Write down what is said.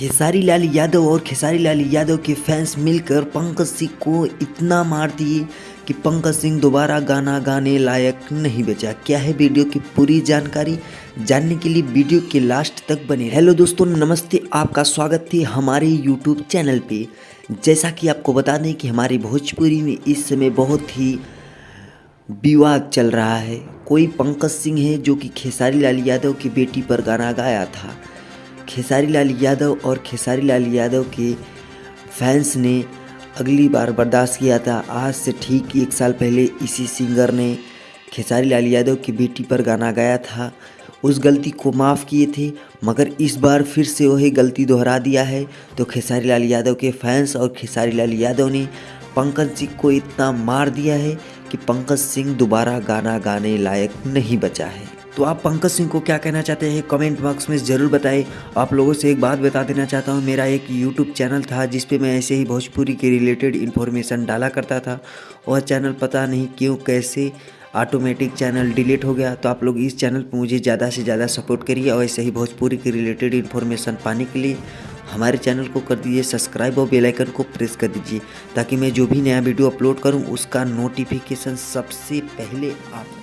खेसारी लाल यादव और खेसारी लाल यादव के फैंस मिलकर पंकज सिंह को इतना मार दिए कि पंकज सिंह दोबारा गाना गाने लायक नहीं बचा। क्या है वीडियो की पूरी जानकारी जानने के लिए वीडियो के लास्ट तक बने। हेलो दोस्तों, नमस्ते, आपका स्वागत है हमारे यूट्यूब चैनल पे। जैसा कि आपको बता दें कि हमारी भोजपुरी में इस समय बहुत ही विवाद चल रहा है। कोई पंकज सिंह है जो कि खेसारी लाल यादव की बेटी पर गाना गाया था। खेसारी लाल यादव और खेसारी लाल यादव के फैंस ने अगली बार बर्दाश्त किया था। आज से ठीक 1 साल पहले इसी सिंगर ने खेसारी लाल यादव की बेटी पर गाना गाया था। उस गलती को माफ़ किए थे, मगर इस बार फिर से वही गलती दोहरा दिया है। तो खेसारी लाल यादव के फैंस और खेसारी लाल यादव ने पंकज सिंह को इतना मार दिया है कि पंकज सिंह दोबारा गाना गाने लायक नहीं बचा है। तो आप पंकज सिंह को क्या कहना चाहते हैं कमेंट बॉक्स में ज़रूर बताएं। आप लोगों से एक बात बता देना चाहता हूं, मेरा एक यूट्यूब चैनल था जिस पे मैं ऐसे ही भोजपुरी के रिलेटेड इन्फॉर्मेशन डाला करता था। और चैनल पता नहीं क्यों कैसे ऑटोमेटिक चैनल डिलीट हो गया। तो आप लोग इस चैनल पर मुझे ज़्यादा से ज़्यादा सपोर्ट करिए और ऐसे ही भोजपुरी के रिलेटेड इन्फॉर्मेशन पाने के लिए हमारे चैनल को कर दीजिए सब्सक्राइब और बेल आइकन को प्रेस कर दीजिए, ताकि मैं जो भी नया वीडियो अपलोड करूं उसका नोटिफिकेशन सबसे पहले आप